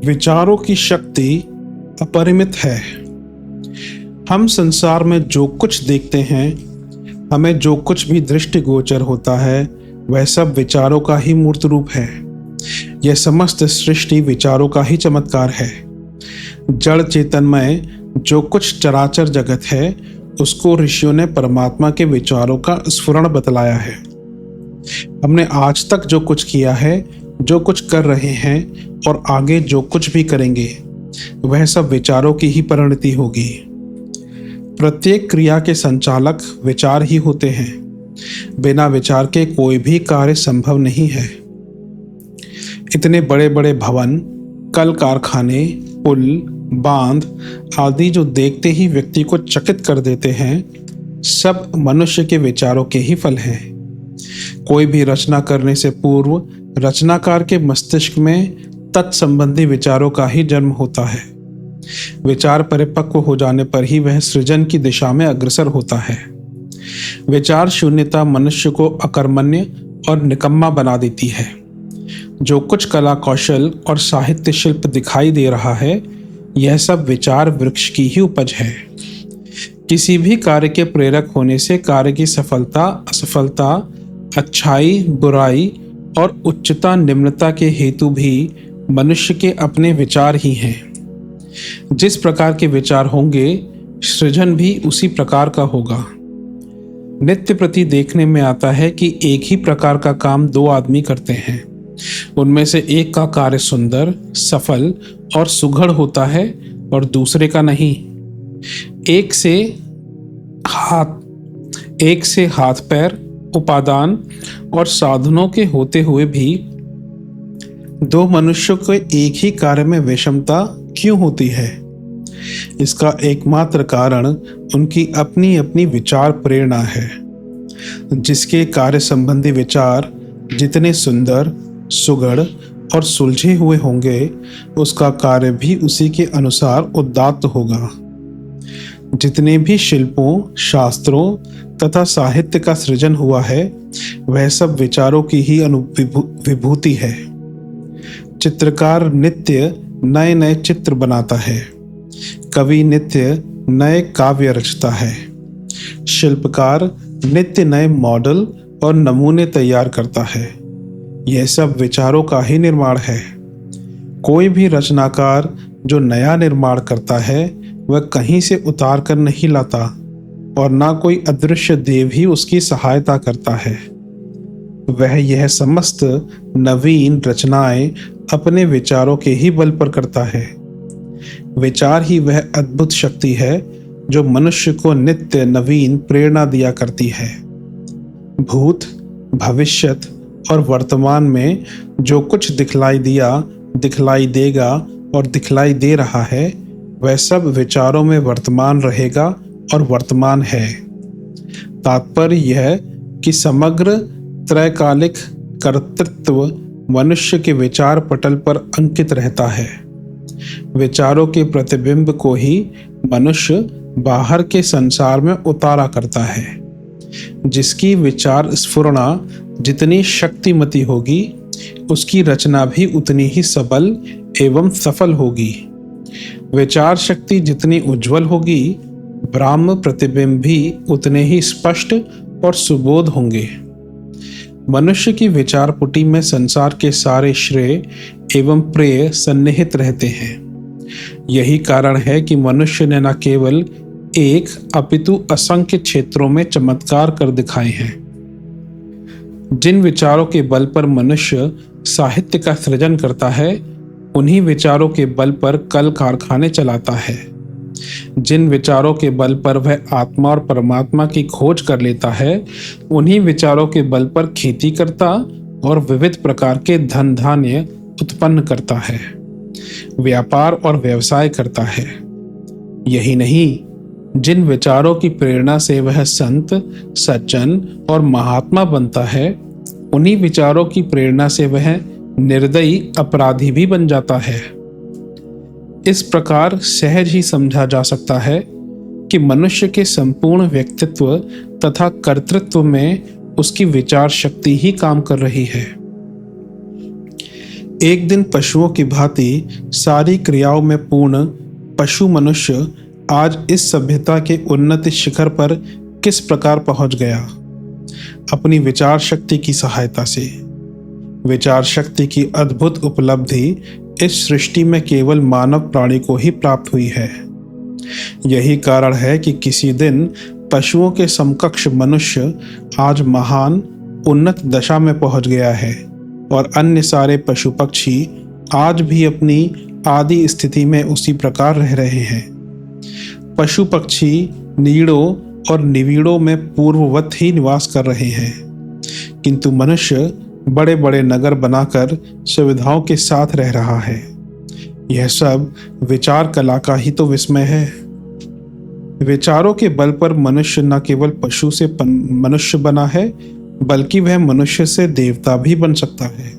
विचारों की शक्ति अपरिमित है। हम संसार में जो कुछ देखते हैं, हमें जो कुछ भी दृष्टिगोचर होता है, वह सब विचारों का ही मूर्त रूप है। यह समस्त सृष्टि विचारों का ही चमत्कार है। जड़ चेतनमय जो कुछ चराचर जगत है, उसको ऋषियों ने परमात्मा के विचारों का स्फुरण बतलाया है। हमने आज तक जो कुछ किया है, जो कुछ कर रहे हैं और आगे जो कुछ भी करेंगे, वह सब विचारों की ही परिणति होगी। प्रत्येक क्रिया के संचालक विचार ही होते हैं। बिना विचार के कोई भी कार्य संभव नहीं है। इतने बड़े बड़े भवन, कल कारखाने, पुल, बांध आदि जो देखते ही व्यक्ति को चकित कर देते हैं, सब मनुष्य के विचारों के ही फल हैं। कोई भी रचना करने से पूर्व रचनाकार के मस्तिष्क में तत्संबंधी विचारों का ही जन्म होता है। विचार परिपक्व हो जाने पर ही वह सृजन की दिशा में अग्रसर होता है। विचार शून्यता मनुष्य को अकर्मण्य और निकम्मा बना देती है। जो कुछ कला कौशल और साहित्य शिल्प दिखाई दे रहा है, यह सब विचार वृक्ष की ही उपज है। किसी भी कार्य के प्रेरक होने से कार्य की सफलता असफलता, अच्छाई बुराई और उच्चता निम्नता के हेतु भी मनुष्य के अपने विचार ही हैं। जिस प्रकार के विचार होंगे, सृजन भी उसी प्रकार का होगा। नित्य प्रति देखने में आता है कि एक ही प्रकार का काम दो आदमी करते हैं। उनमें से एक का कार्य सुंदर, सफल और सुघड़ होता है और दूसरे का नहीं। एक से हाथ पैर, उपादान और साधनों के होते हुए भी दो मनुष्यों के एक ही कार्य में विषमता क्यों होती है? इसका एकमात्र कारण उनकी अपनी अपनी विचार प्रेरणा है। जिसके कार्य संबंधी विचार जितने सुंदर, सुघड़ और सुलझे हुए होंगे, उसका कार्य भी उसी के अनुसार उदात्त होगा। जितने भी शिल्पों, शास्त्रों तथा साहित्य का सृजन हुआ है, वह सब विचारों की ही विभूति है। चित्रकार नित्य नए नए चित्र बनाता है। कवि नित्य नए काव्य रचता है। शिल्पकार नित्य नए मॉडल और नमूने तैयार करता है। यह सब विचारों का ही निर्माण है। कोई भी रचनाकार जो नया निर्माण करता है, वह कहीं से उतार कर नहीं लाता और ना कोई अदृश्य देव ही उसकी सहायता करता है। वह यह समस्त नवीन रचनाएं अपने विचारों के ही बल पर करता है। विचार ही वह अद्भुत शक्ति है जो मनुष्य को नित्य नवीन प्रेरणा दिया करती है। भूत, भविष्यत और वर्तमान में जो कुछ दिखलाई दिया, दिखलाई देगा और दिखलाई दे रहा है, वह सब विचारों में वर्तमान रहेगा और वर्तमान है। तात्पर्य यह कि समग्र त्रैकालिक कर्तृत्व मनुष्य के विचार पटल पर अंकित रहता है। विचारों के प्रतिबिंब को ही मनुष्य बाहर के संसार में उतारा करता है। जिसकी विचार स्फुरणा जितनी शक्तिमती होगी, उसकी रचना भी उतनी ही सबल एवं सफल होगी। विचार शक्ति जितनी उज्जवल होगी, ब्राह्म प्रतिबिंब भी उतने ही स्पष्ट और सुबोध होंगे। मनुष्य की विचार पुटी में संसार के सारे श्रेय एवं प्रेय सन्निहित रहते हैं। यही कारण है कि मनुष्य ने न केवल एक अपितु असंख्य क्षेत्रों में चमत्कार कर दिखाए हैं। जिन विचारों के बल पर मनुष्य साहित्य का सृजन करता है, उन्हीं विचारों के बल पर कल कारखाने चलाता है। जिन विचारों के बल पर वह आत्मा और परमात्मा की खोज कर लेता है, उन्हीं विचारों के बल पर खेती करता और विविध प्रकार के धन धान्य उत्पन्न करता है, व्यापार और व्यवसाय करता है। यही नहीं, जिन विचारों की प्रेरणा से वह संत, सज्जन और महात्मा बनता है, उन्हीं विचारों की प्रेरणा से वह निर्दयी अपराधी भी बन जाता है। इस प्रकार सहज ही समझा जा सकता है कि मनुष्य के संपूर्ण व्यक्तित्व तथा कर्तृत्व में उसकी विचार शक्ति ही काम कर रही है। एक दिन पशुओं की भांति सारी क्रियाओं में पूर्ण पशु मनुष्य आज इस सभ्यता के उन्नत शिखर पर किस प्रकार पहुंच गया? अपनी विचार शक्ति की सहायता से। विचार शक्ति की अद्भुत उपलब्धि इस सृष्टि में केवल मानव प्राणी को ही प्राप्त हुई है। यही कारण है कि किसी दिन पशुओं के समकक्ष मनुष्य आज महान उन्नत दशा में पहुंच गया है और अन्य सारे पशु पक्षी आज भी अपनी आदि स्थिति में उसी प्रकार रह रहे हैं। पशु पक्षी नीड़ों और निवीड़ों में पूर्ववत ही निवास कर रहे हैं, किंतु मनुष्य बड़े बड़े नगर बनाकर सुविधाओं के साथ रह रहा है। यह सब विचार कला का ही तो विस्मय है। विचारों के बल पर मनुष्य न केवल पशु से मनुष्य बना है, बल्कि वह मनुष्य से देवता भी बन सकता है।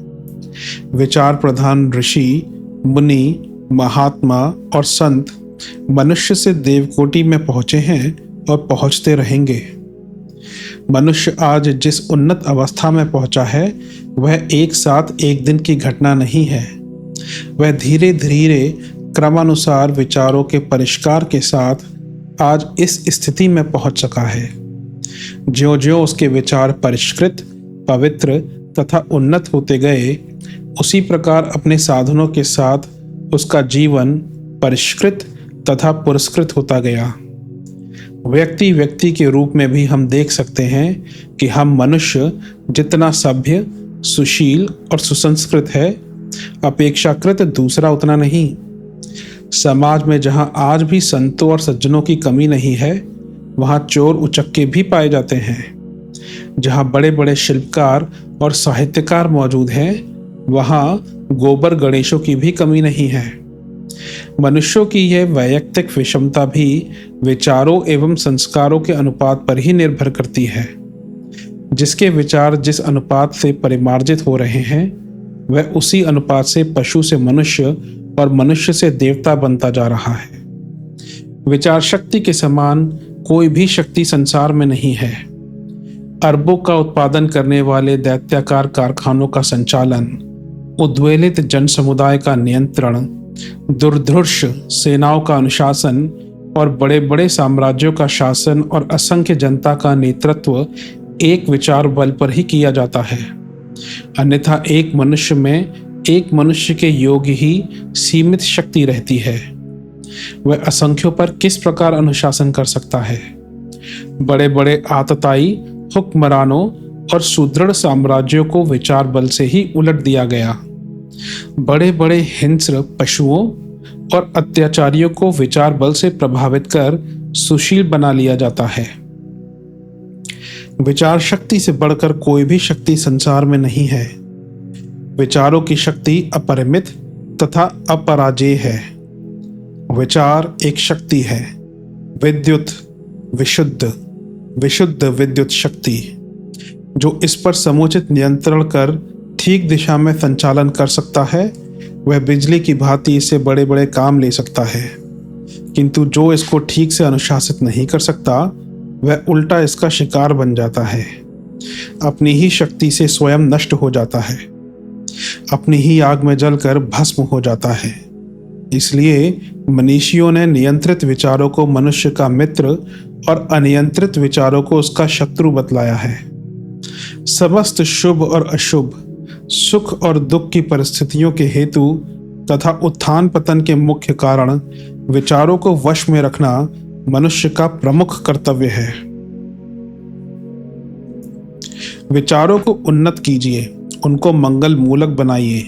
विचार प्रधान ऋषि, मुनि, महात्मा और संत मनुष्य से देवकोटि में पहुंचे हैं और पहुंचते रहेंगे। मनुष्य आज जिस उन्नत अवस्था में पहुंचा है वह एक साथ एक दिन की घटना नहीं है। वह धीरे धीरे क्रमानुसार विचारों के परिष्कार के साथ आज इस स्थिति में पहुंच सका है। ज्यों ज्यों उसके विचार परिष्कृत, पवित्र तथा उन्नत होते गए, उसी प्रकार अपने साधनों के साथ उसका जीवन परिष्कृत तथा पुरस्कृत होता गया। व्यक्ति व्यक्ति के रूप में भी हम देख सकते हैं कि हम मनुष्य जितना सभ्य, सुशील और सुसंस्कृत है, अपेक्षाकृत दूसरा उतना नहीं। समाज में जहां आज भी संतों और सज्जनों की कमी नहीं है, वहां चोर उचक्के भी पाए जाते हैं। जहां बड़े बड़े शिल्पकार और साहित्यकार मौजूद हैं, वहां गोबर गणेशों की भी कमी नहीं है। मनुष्यों की यह वैयक्तिक विषमता भी विचारों एवं संस्कारों के अनुपात पर ही निर्भर करती है। जिसके विचार जिस अनुपात से परिमार्जित हो रहे हैं, वह उसी अनुपात से पशु से मनुष्य और मनुष्य से देवता बनता जा रहा है। विचार शक्ति के समान कोई भी शक्ति संसार में नहीं है। अरबों का उत्पादन करने वाले दैत्याकार कारखानों का संचालन, उद्वेलित जन समुदाय का नियंत्रण, दुर्धर्ष सेनाओं का अनुशासन और बड़े बड़े साम्राज्यों का शासन और असंख्य जनता का नेतृत्व एक विचार बल पर ही किया जाता है। अन्यथा एक मनुष्य में एक मनुष्य के योग ही सीमित शक्ति रहती है। वह असंख्यों पर किस प्रकार अनुशासन कर सकता है? बड़े बड़े आतताई हुक्मरानों और सुदृढ़ साम्राज्यों को विचार बल से ही उलट दिया गया। बड़े बड़े हिंस्र पशुओं और अत्याचारियों को विचार बल से प्रभावित कर सुशील बना लिया जाता है। विचार शक्ति से बढ़कर कोई भी शक्ति संसार में नहीं है। विचारों की शक्ति अपरिमित तथा अपराजेय है। विचार एक शक्ति है, विद्युत, विशुद्ध विद्युत शक्ति, जो इस पर समुचित नियंत्रण कर ठीक दिशा में संचालन कर सकता है। वह बिजली की भांति इससे बड़े बड़े काम ले सकता है, किंतु जो इसको ठीक से अनुशासित नहीं कर सकता, वह उल्टा इसका शिकार बन जाता है। अपनी ही शक्ति से स्वयं नष्ट हो जाता है, अपनी ही आग में जलकर भस्म हो जाता है। इसलिए मनीषियों ने नियंत्रित विचारों को मनुष्य का मित्र और अनियंत्रित विचारों को उसका शत्रु बतलाया है। समस्त शुभ और अशुभ, सुख और दुख की परिस्थितियों के हेतु तथा उत्थान पतन के मुख्य कारण विचारों को वश में रखना मनुष्य का प्रमुख कर्तव्य है। विचारों को उन्नत कीजिए, उनको मंगल मूलक बनाइए,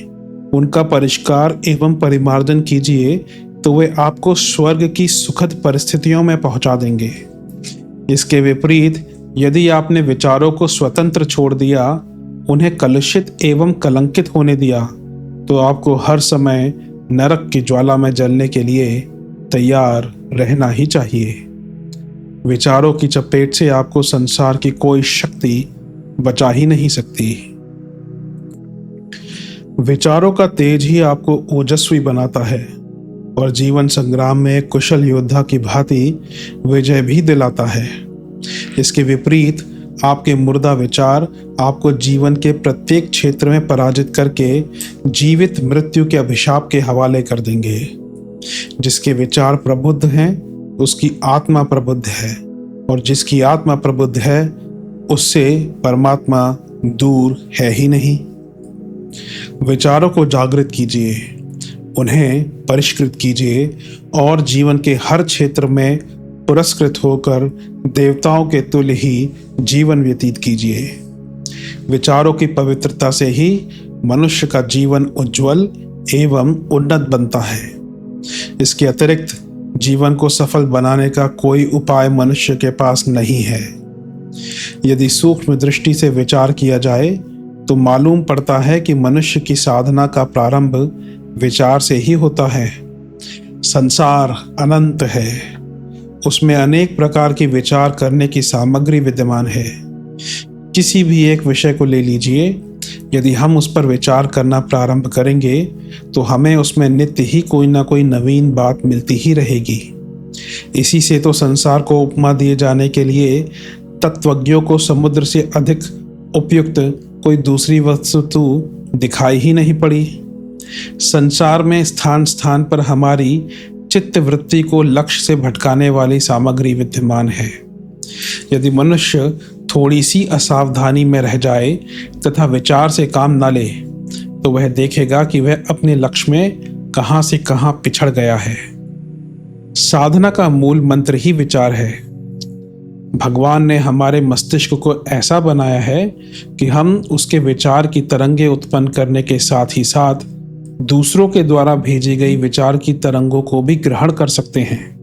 उनका परिष्कार एवं परिमार्जन कीजिए, तो वे आपको स्वर्ग की सुखद परिस्थितियों में पहुंचा देंगे। इसके विपरीत यदि आपने विचारों को स्वतंत्र छोड़ दिया, उन्हें कलुषित एवं कलंकित होने दिया, तो आपको हर समय नरक की ज्वाला में जलने के लिए तैयार रहना ही चाहिए। विचारों की चपेट से आपको संसार की कोई शक्ति बचा ही नहीं सकती। विचारों का तेज ही आपको ओजस्वी बनाता है और जीवन संग्राम में कुशल योद्धा की भांति विजय भी दिलाता है। इसके विपरीत आपके मुर्दा विचार आपको जीवन के प्रत्येक क्षेत्र में पराजित करके जीवित मृत्यु के अभिशाप के हवाले कर देंगे। जिसके विचार प्रबुद्ध हैं उसकी आत्मा प्रबुद्ध है, और जिसकी आत्मा प्रबुद्ध है उससे परमात्मा दूर है ही नहीं। विचारों को जागृत कीजिए, उन्हें परिष्कृत कीजिए और जीवन के हर क्षेत्र में पुरस्कृत होकर देवताओं के तुल्य ही जीवन व्यतीत कीजिए। विचारों की पवित्रता से ही मनुष्य का जीवन उज्जवल एवं उन्नत बनता है। इसके अतिरिक्त जीवन को सफल बनाने का कोई उपाय मनुष्य के पास नहीं है। यदि सूक्ष्म दृष्टि से विचार किया जाए तो मालूम पड़ता है कि मनुष्य की साधना का प्रारंभ विचार से ही होता है। संसार अनंत है, उसमें अनेक प्रकार की विचार करने की सामग्री विद्यमान है। किसी भी एक विषय को ले लीजिए, यदि हम उस पर विचार करना प्रारंभ करेंगे तो हमें उसमें नित्य ही कोई ना कोई नवीन बात मिलती ही रहेगी। इसी से तो संसार को उपमा दिए जाने के लिए तत्वज्ञों को समुद्र से अधिक उपयुक्त कोई दूसरी वस्तु दिखाई ही नहीं पड़ी। संसार में स्थान स्थान पर हमारी चित्त वृत्ति को लक्ष्य से भटकाने वाली सामग्री विद्यमान है। यदि मनुष्य थोड़ी सी असावधानी में रह जाए तथा विचार से काम न ले तो वह देखेगा कि वह अपने लक्ष्य में कहां से कहां पिछड़ गया है। साधना का मूल मंत्र ही विचार है। भगवान ने हमारे मस्तिष्क को ऐसा बनाया है कि हम उसके विचार की तरंगे उत्पन्न करने के साथ ही साथ दूसरों के द्वारा भेजी गई विचार की तरंगों को भी ग्रहण कर सकते हैं।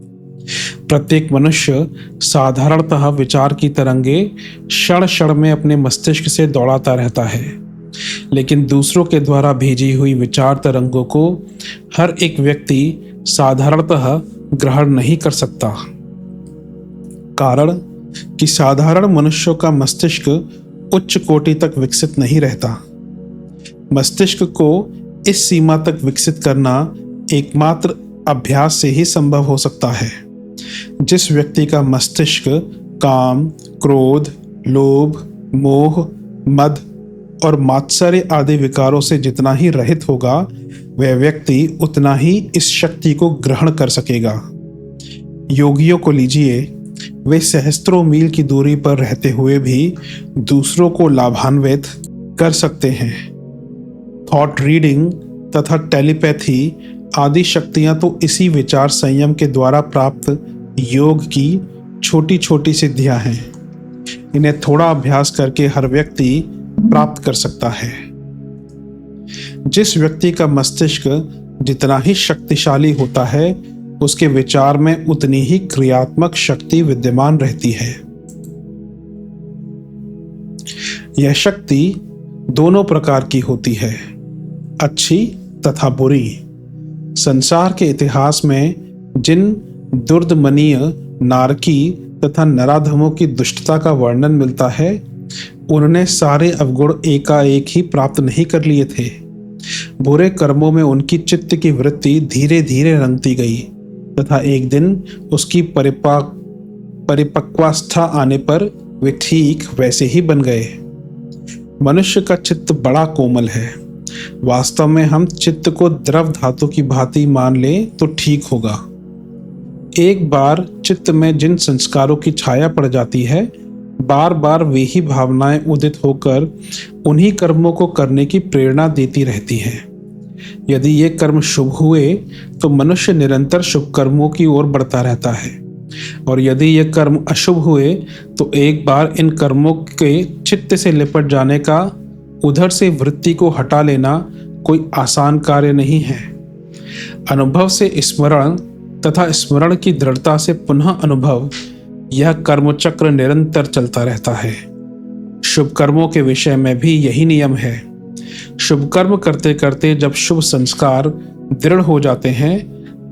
प्रत्येक मनुष्य साधारणतः विचार की तरंगे क्षण क्षण में अपने मस्तिष्क से दौड़ाता रहता है, लेकिन दूसरों के द्वारा भेजी हुई विचार तरंगों को हर एक व्यक्ति साधारणतः ग्रहण नहीं कर सकता। कारण कि साधारण मनुष्यों का मस्तिष्क उच्च कोटि तक विकसित नहीं रहता। मस्तिष्क को इस सीमा तक विकसित करना एकमात्र अभ्यास से ही संभव हो सकता है। जिस व्यक्ति का मस्तिष्क काम, क्रोध, लोभ, मोह, मद और मात्सर्य आदि विकारों से जितना ही रहित होगा, वह व्यक्ति उतना ही इस शक्ति को ग्रहण कर सकेगा। योगियों को लीजिए, वे सहस्त्रों मील की दूरी पर रहते हुए भी दूसरों को लाभान्वित कर सकते हैं। थॉट रीडिंग तथा टेलीपैथी आदि शक्तियां तो इसी विचार संयम के द्वारा प्राप्त योग की छोटी छोटी सिद्धियां हैं। इन्हें थोड़ा अभ्यास करके हर व्यक्ति प्राप्त कर सकता है। जिस व्यक्ति का मस्तिष्क जितना ही शक्तिशाली होता है, उसके विचार में उतनी ही क्रियात्मक शक्ति विद्यमान रहती है। यह शक्ति दोनों प्रकार की होती है, अच्छी तथा बुरी। संसार के इतिहास में जिन दुर्दमनीय, नारकी तथा नराधमों की दुष्टता का वर्णन मिलता है, उन्होंने सारे अवगुण एकाएक ही प्राप्त नहीं कर लिए थे। बुरे कर्मों में उनकी चित्त की वृत्ति धीरे धीरे रंगती गई तथा एक दिन उसकी परिपक्वावस्था आने पर वे ठीक वैसे ही बन गए। मनुष्य का चित्त बड़ा कोमल है। वास्तव में हम चित्त को द्रव धातु की भांति मान लें तो ठीक होगा। एक बार चित्त में जिन संस्कारों की छाया पड़ जाती है, बार बार वे ही भावनाएं उदित होकर उन्हीं कर्मों को करने की प्रेरणा देती रहती हैं। यदि ये कर्म शुभ हुए तो मनुष्य निरंतर शुभ कर्मों की ओर बढ़ता रहता है, और यदि ये कर्म अशुभ हुए तो एक बार इन कर्मों के चित्त से लिपट जाने का, उधर से वृत्ति को हटा लेना कोई आसान कार्य नहीं है। अनुभव से स्मरण तथा स्मरण की दृढ़ता से पुनः अनुभव, यह कर्मचक्र निरंतर चलता रहता है। शुभ कर्मों के विषय में भी यही नियम है। शुभ कर्म करते करते जब शुभ संस्कार दृढ़ हो जाते हैं,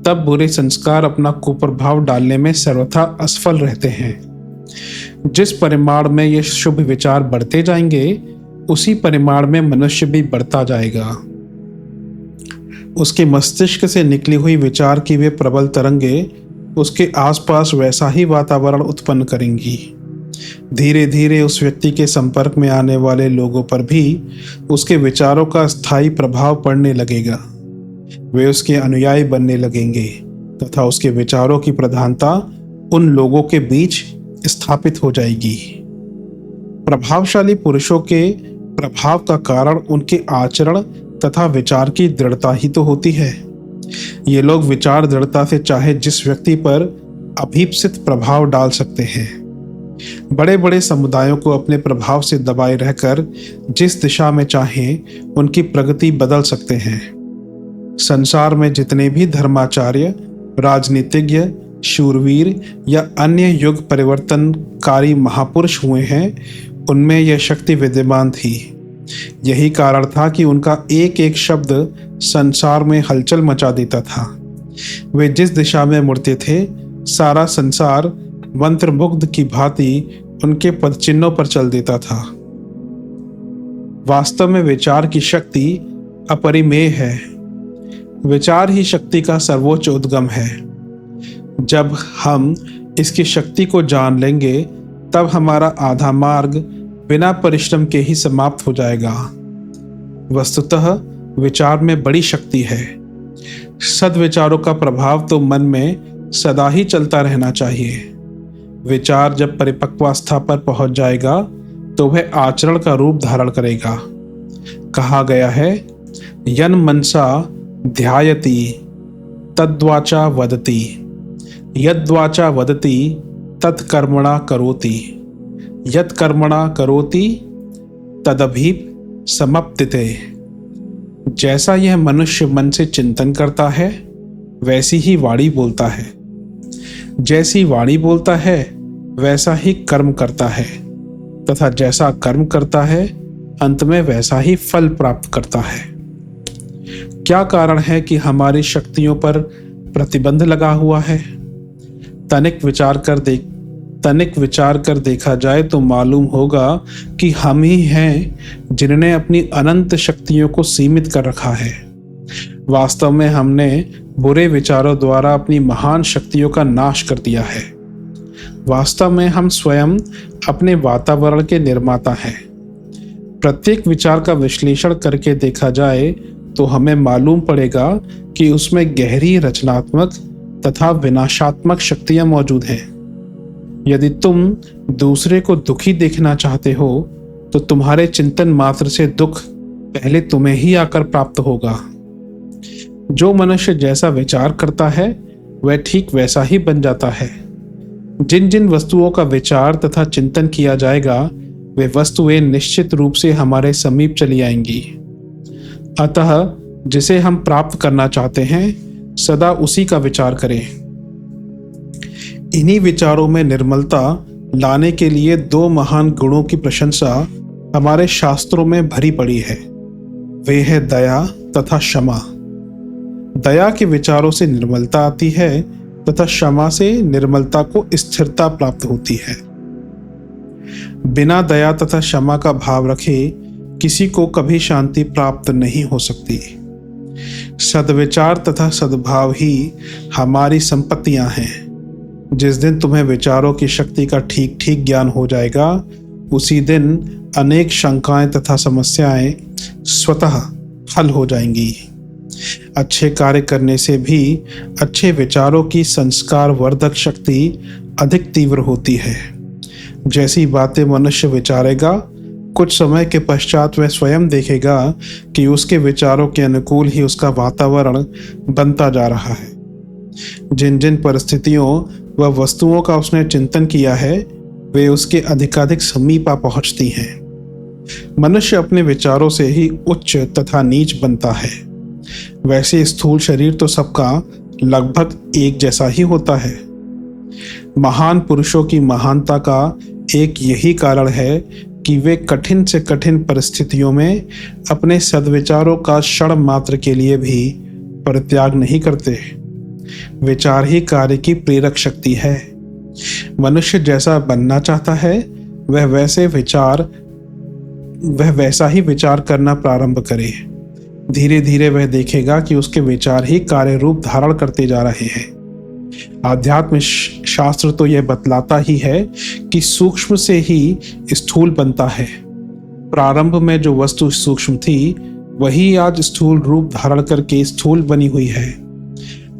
तब बुरे संस्कार अपना कुप्रभाव डालने में सर्वथा असफल रहते हैं। जिस परिमाण में ये शुभ विचार बढ़ते जाएंगे, उसी परिमाण में मनुष्य भी बढ़ता जाएगा। उसके मस्तिष्क से निकली हुई विचार की वे प्रबल तरंगे उसके आसपास वैसा ही वातावरण उत्पन्न करेंगी। धीरे धीरे उस व्यक्ति के संपर्क में आने वाले लोगों पर भी उसके विचारों का स्थायी प्रभाव पड़ने लगेगा। वे उसके अनुयायी बनने लगेंगे तथा उसके विचारों की प्रधानता उन लोगों के बीच स्थापित हो जाएगी। प्रभावशाली पुरुषों के प्रभाव का कारण उनके आचरण तथा विचार की दृढ़ता ही तो होती है। ये लोग विचार दृढ़ता से चाहे जिस व्यक्ति पर अभीप्सित प्रभाव डाल सकते हैं। बड़े बड़े समुदायों को अपने प्रभाव से दबाए रहकर जिस दिशा में चाहें उनकी प्रगति बदल सकते हैं। संसार में जितने भी धर्माचार्य, राजनीतिज्ञ, शूरवीर या अन्य युग परिवर्तनकारी महापुरुष हुए हैं, उनमें यह शक्ति विद्यमान थी। यही कारण था कि उनका एक एक शब्द संसार में हलचल मचा देता था। वे जिस दिशा में मुड़ते थे, सारा संसार मंत्रमुग्ध की भांति उनके पदचिन्हों पर चल देता था। वास्तव में विचार की शक्ति अपरिमेय है। विचार ही शक्ति का सर्वोच्च उद्गम है। जब हम इसकी शक्ति को जान लेंगे, तब हमारा आधा मार्ग बिना परिश्रम के ही समाप्त हो जाएगा। वस्तुतः विचार में बड़ी शक्ति है। सद्विचारों का प्रभाव तो मन में सदा ही चलता रहना चाहिए। विचार जब परिपक्वावस्था पर पहुंच जाएगा तो वह आचरण का रूप धारण करेगा। कहा गया है, यन मनसा ध्यायति तद्वाचा वदति, यद्वाचा वदति तत्कर्मणा करोति, यत् कर्मणा करोति तदभीप समप्तिते। जैसा यह मनुष्य मन से चिंतन करता है, वैसी ही वाणी बोलता है। जैसी वाणी बोलता है, वैसा ही कर्म करता है, तथा जैसा कर्म करता है, अंत में वैसा ही फल प्राप्त करता है। क्या कारण है कि हमारी शक्तियों पर प्रतिबंध लगा हुआ है? तनिक विचार कर देखा जाए तो मालूम होगा कि हम ही हैं जिन्होंने अपनी अनंत शक्तियों को सीमित कर रखा है। वास्तव में हमने बुरे विचारों द्वारा अपनी महान शक्तियों का नाश कर दिया है। वास्तव में हम स्वयं अपने वातावरण के निर्माता हैं। प्रत्येक विचार का विश्लेषण करके देखा जाए तो हमें मालूम पड़ेगा कि उसमें गहरी रचनात्मक तथा विनाशात्मक शक्तियां मौजूद हैं। यदि तुम दूसरे को दुखी देखना चाहते हो, तो तुम्हारे चिंतन मात्र से दुख पहले तुम्हें ही आकर प्राप्त होगा। जो मनुष्य जैसा विचार करता है, वह ठीक वैसा ही बन जाता है। जिन जिन वस्तुओं का विचार तथा चिंतन किया जाएगा, वे वस्तुएं निश्चित रूप से हमारे समीप चली आएंगी। अतः जिसे हम प्राप्त करना चाहते हैं, सदा उसी का विचार करें। इन्हीं विचारों में निर्मलता लाने के लिए दो महान गुणों की प्रशंसा हमारे शास्त्रों में भरी पड़ी है। वे है दया तथा क्षमा। दया के विचारों से निर्मलता आती है तथा क्षमा से निर्मलता को स्थिरता प्राप्त होती है। बिना दया तथा क्षमा का भाव रखे किसी को कभी शांति प्राप्त नहीं हो सकती। सद्विचार तथा सद्भाव ही हमारी संपत्तियां हैं। जिस दिन तुम्हें विचारों की शक्ति का ठीक ठीक ज्ञान हो जाएगा, उसी दिन अनेक शंकाएं तथा समस्याएं स्वतः हल हो जाएंगी। अच्छे कार्य करने से भी अच्छे विचारों की संस्कार वर्धक शक्ति अधिक तीव्र होती है। जैसी बातें मनुष्य विचारेगा, कुछ समय के पश्चात वह स्वयं देखेगा कि उसके विचारों के अनुकूल ही उसका वातावरण बनता जा रहा है। जिन जिन परिस्थितियों व वस्तुओं का उसने चिंतन किया है, वे उसके अधिकाधिक समीप आ पहुंचती हैं। मनुष्य अपने विचारों से ही उच्च तथा नीच बनता है। वैसे स्थूल शरीर तो सबका लगभग एक जैसा ही होता है। महान पुरुषों की महानता का एक यही कारण है कि वे कठिन से कठिन परिस्थितियों में अपने सद्विचारों का क्षण मात्र के लिए भी परित्याग नहीं करते। विचार ही कार्य की प्रेरक शक्ति है। मनुष्य जैसा बनना चाहता है, वह वैसा ही विचार करना प्रारंभ करे। धीरे धीरे वह देखेगा कि उसके विचार ही कार्य रूप धारण करते जा रहे हैं। आध्यात्म शास्त्र तो यह बतलाता ही है कि सूक्ष्म से ही स्थूल बनता है। प्रारंभ में जो वस्तु सूक्ष्म थी वही आज स्थूल रूप धारण करके स्थूल बनी हुई है।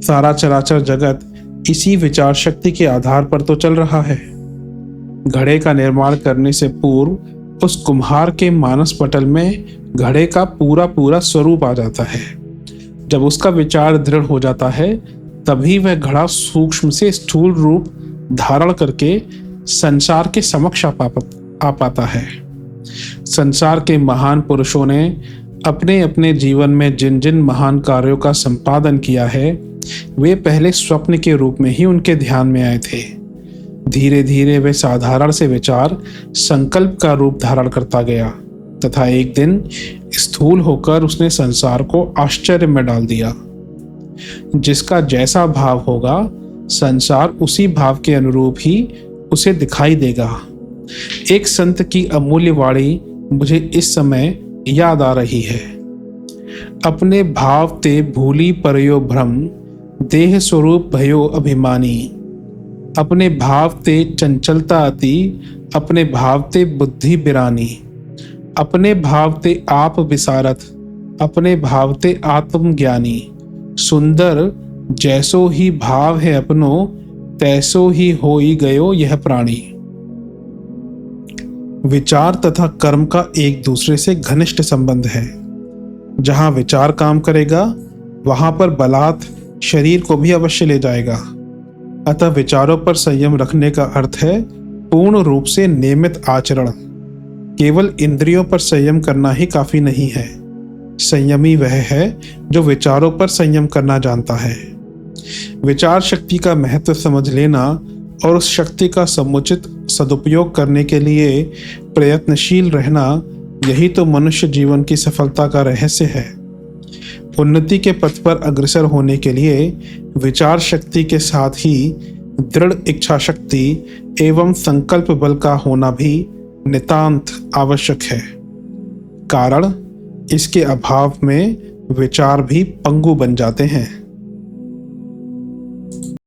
सारा चराचर जगत इसी विचार शक्ति के आधार पर तो चल रहा है। घड़े का निर्माण करने से पूर्व उस कुम्हार के मानस पटल में घड़े का पूरा पूरा स्वरूप आ जाता है। जब उसका विचार दृढ़ हो जाता है तभी वह घड़ा सूक्ष्म से स्थूल रूप धारण करके संसार के समक्ष आ पाता है। संसार के महान पुरुषों ने अपने अपने जीवन में जिन जिन महान कार्यों का संपादन किया है वे पहले स्वप्न के रूप में ही उनके ध्यान में आए थे। धीरे धीरे वे साधारण से विचार संकल्प का रूप धारण करता गया तथा एक दिन स्थूल होकर उसने संसार को आश्चर्य में डाल दिया। जिसका जैसा भाव होगा संसार उसी भाव के अनुरूप ही उसे दिखाई देगा। एक संत की अमूल्य वाणी मुझे इस समय याद आ रही है। अपने भाव ते भूली परयो भ्रम, देह स्वरूप भयो अभिमानी। अपने भाव ते चंचलता अति, अपने भाव ते बुद्धि बिरानी। अपने भाव ते आप विसारत, अपने भाव ते आत्मज्ञानी। सुंदर जैसो ही भाव है अपनो, तैसो ही होई गयो यह प्राणी। विचार तथा कर्म का एक दूसरे से घनिष्ठ संबंध है। जहां विचार काम करेगा वहां पर बलात् शरीर को भी अवश्य ले जाएगा। अतः विचारों पर संयम रखने का अर्थ है पूर्ण रूप से नियमित आचरण। केवल इंद्रियों पर संयम करना ही काफी नहीं है। संयमी वह है जो विचारों पर संयम करना जानता है। विचार शक्ति का महत्व समझ लेना और उस शक्ति का समुचित सदुपयोग करने के लिए प्रयत्नशील रहना, यही तो मनुष्य जीवन की सफलता का रहस्य है। उन्नति के पथ पर अग्रसर होने के लिए विचार शक्ति के साथ ही दृढ़ इच्छा शक्ति एवं संकल्प बल का होना भी नितांत आवश्यक है। कारण इसके अभाव में विचार भी पंगु बन जाते हैं।